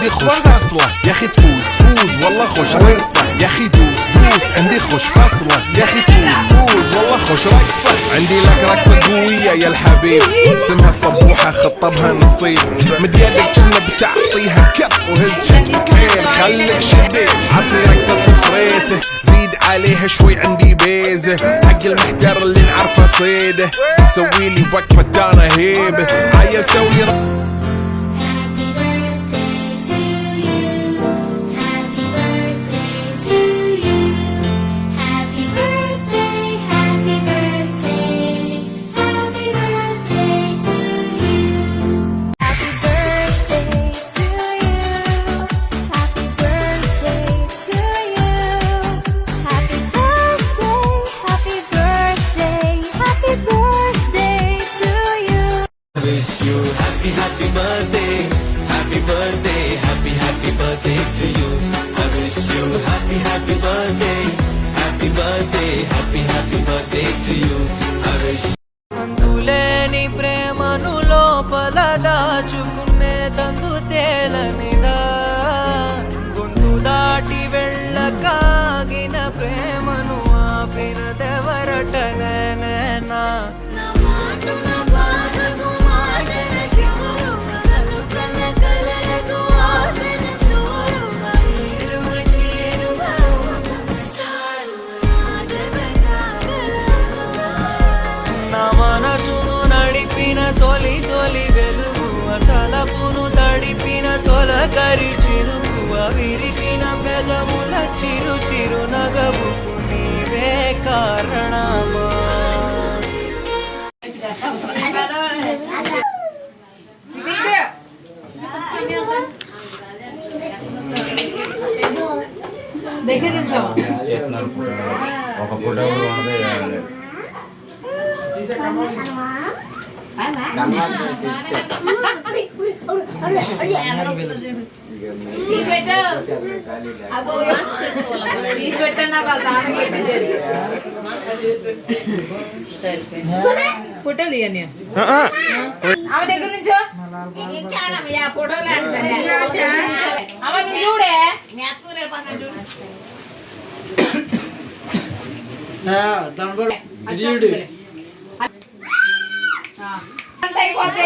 عندي خوش فاصلة يا اخي تفوز والله خوش رقصة يا اخي دوس عندي خوش فاصلة يا اخي تفوز والله خوش رقصة عندي لك رقصة قوية يا الحبيب اسمها الصبوحة خطبها نصيب مد يدك كنا بتعطيها بكف وهز شكلك حيل خليك شديد عطني رقصة الفريسة زيد عليها شوي عندي بيزة حق المحتار اللي نعرفه صيده سويلي وقفة انا هيبة عيل سوي అందులేని ప్రేమను లోపల దాచుకునే తందు తేలనిదా గొంతు దాటి వెళ్ళకాగిన ప్రేమను ఆపినదెవరటనేనా మనసును నడిపిన తొలి వెలుగు తలపును తడిపిన తొలకరి చిరుకు విరిసిన పెదముల చిరు నగవుకు నీవే కారణమా దగ్గర నుంచో ఒక ఫోటో ఫోటోలు ఇవన్నీ ఆమె దగ్గర నుంచో ఫోటోలు ఆమె నువ్వు చూడే అయిపోతే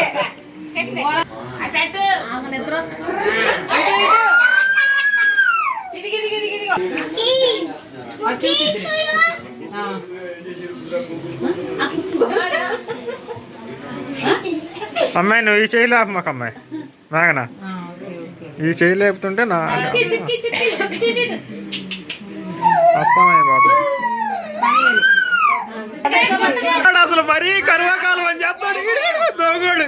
అమ్మాయి నువ్వు ఈ చేయి లేపు మాకు అమ్మాయి నాగనా ఈ చేయి లేపుతుంటే నా అస్సామైపోతుంది అసలు మరీ కరువకాలం అని చెప్తాడు దొంగడు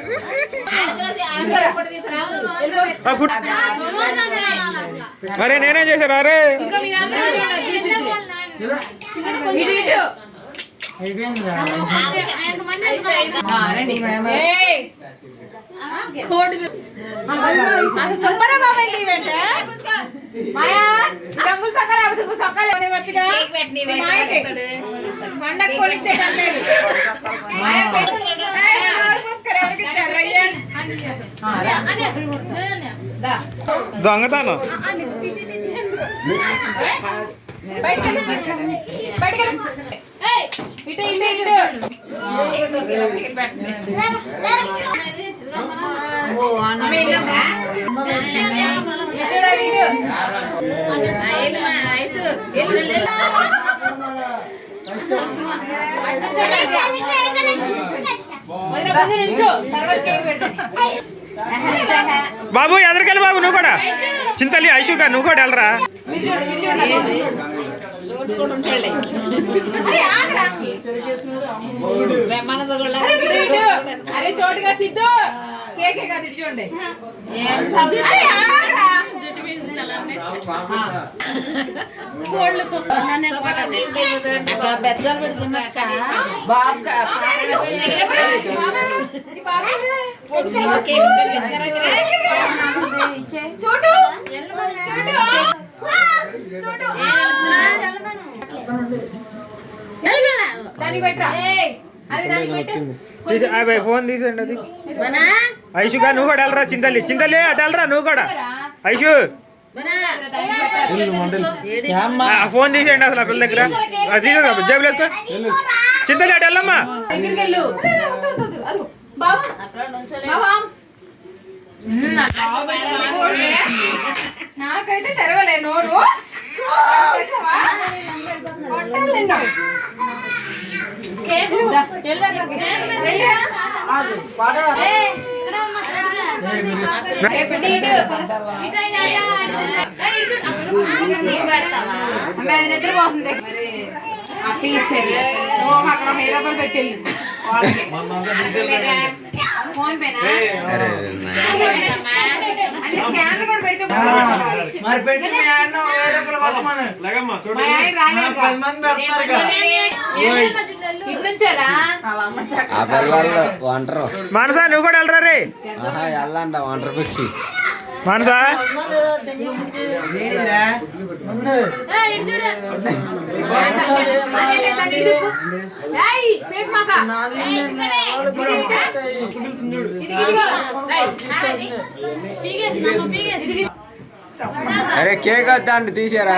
మరే నేనే చేశారు అరే రంగులు సక్కలు సక్కలు వచ్చిగా పండగ కొనిచ్చేటట్లేదు దొంగతాను ఇటు ఇటు ఇటు బాబు ఎదరికెళ్ళి బాబు నువ్వు కూడా చింతలి ఐషుగా నువ్వు కూడా వెళ్ళరా అరే చోటుగా సిద్ధు కేకే కాదు ఇటు చూడండి బెజ్జాలు పెట్టి తినొచ్చా బాబు చూడు దాన్ని పెట్టరా ఫోన్ తీసేయండి అది ఐషుగా నువ్వు కూడా వెళ్ళరా చింతలి అటు వెళ్ళరా నువ్వు కూడా ఐషు ఫోన్ తీసేయండి అసలు ఆ పిల్ల దగ్గర అది తీసేదా జేబులు వేసుకో చింతలేడు వెళ్ళమ్మా దగ్గరికి వెళ్ళు అదిగో. బావా బావా నాకైతే తెరవలే నోరు తెరవా? కొట్టాలి నిన్ను. చెప్పండి ఇటు. అమ్మాయి అది నిద్రపోతుంది అప్పి ఇచ్చేది నువ్వు అక్కడ 1000 రూపాయలు పెట్టెళ్ళు ఫోన్ పేనా అంటే స్కానర్ కూడా పెడితే మరి పెట్టి మీ ఆయన 1000 రూపాయలు పట్టమను. మా ఆయన రాలేదు 10 మంది పెడుతున్నారు ఇటు నుంచారా ఆ పిల్లలు వంటరు మనసా నువ్వు కూడా వెళ్ళరా రే వెళ్ళండి వంటరు పిచ్చి మనసా ముందు అరే కేక్ వద్దండి తీసారా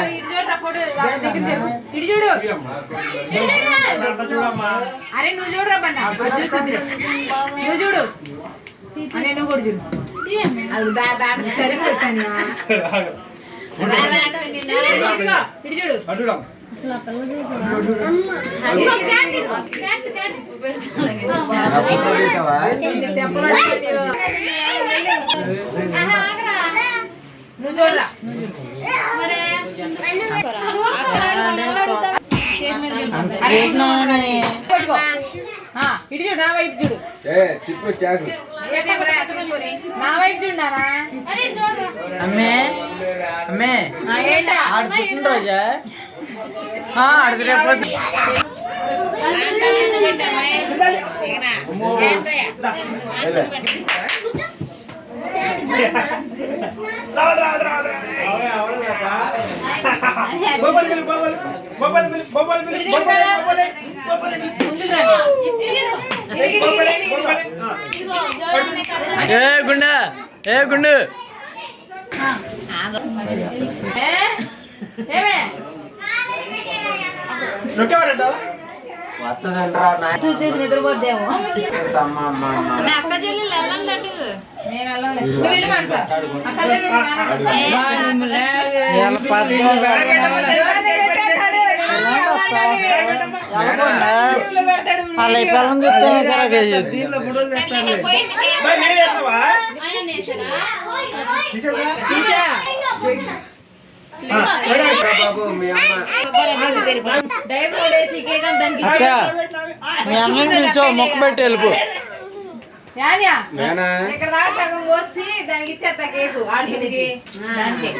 ఇటు చూడు అరే నువ్వు చూడరా బన్నా చూస్తుంది నువ్వు చూడు అనే నువ్వు కూడా చూడు సరిగ్గా పెట్టాను ఇటు చూడు నువ్వు చూడరా ఇటు చూడు నా వైపు చూడు తిప్పు చాకు నా వైపు చూడరా అమ్మే అమ్మే ఏంటా ఆడు పుట్టినరోజా ఆడిది రేపు గుండె ఏ గుండు ఏమే చూసేసి నిద్రపోద్దేమో అక్క చెల్లెలు వెళ్ళండి మేము వెళ్ళలేదు నువ్వు వెళ్ళి మనసు అక్క బాబు మీ అమ్మ డైమోడ్ వేసి కేక్ అని దానికి అక్క మీ అన్నం నిల్చో మొక్క పెట్టి వెళ్ళిపో యాన్యా నేనా ఇక్కడ దాకా సగం కోసి దానికి ఇచ్చేస్తా కేకు ఆడికి దానికి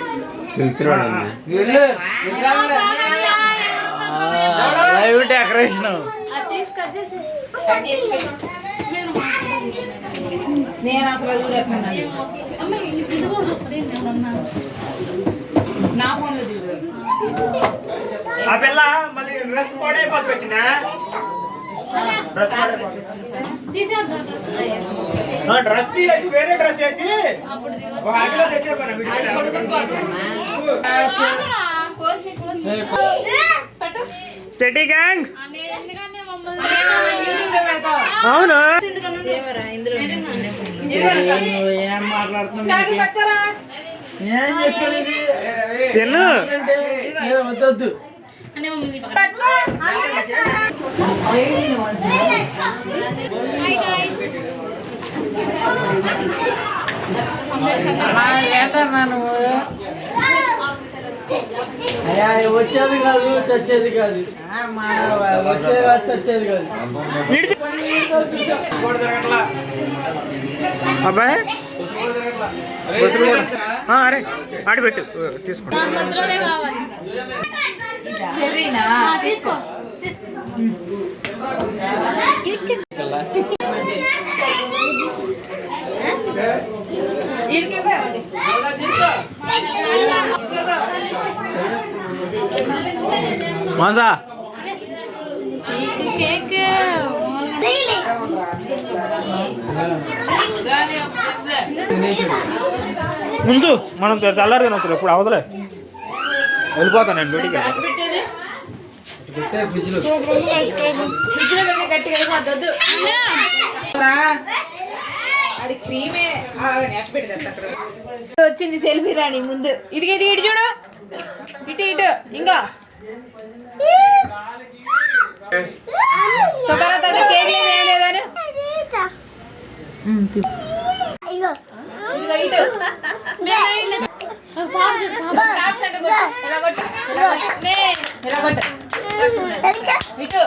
లైవ్ డెకరేషన్ నేను అసలు చూడట్లేదు నా ఫోన్లో దిగు ఆ పిల్ల మళ్ళీ డ్రెస్ కూడా పట్టుకొచ్చిన డ్రెస్ తీసి వేరే డ్రెస్ వేసి ఒక ఆటలో తెచ్చే చెట్టి గ్యాంగ్ అవును ఏం మాట్లాడుతున్నావు ఏం చేసుకోలేదు తిన్ను వద్దొద్దు ఏంటన్నా నువ్వు అయ్యా వచ్చేది కాదు చచ్చేది కాదు వచ్చేది కాదు చచ్చేది కాదు అబ్బాయి అరే ఆడిపెట్టు తీసుకోండి చెర్రీనా తీసుకో మాసా కేక్ ముందు మనం తెల్లారి తినొచ్చు ఇప్పుడు అవదలే వెళ్ళిపోతాను నేను డ్యూటీకి. ఫ్రిడ్జ్ లో పెట్టి గట్టిగా వెళ్ళిపోద్దు. అది క్రీమే వచ్చింది సెల్ఫీ రాని ముందు. ఇది ఇటు చూడు, ఇటు ఇటు ఇంకా శుభ్రత కేక్ ఏం లేదని ఇటు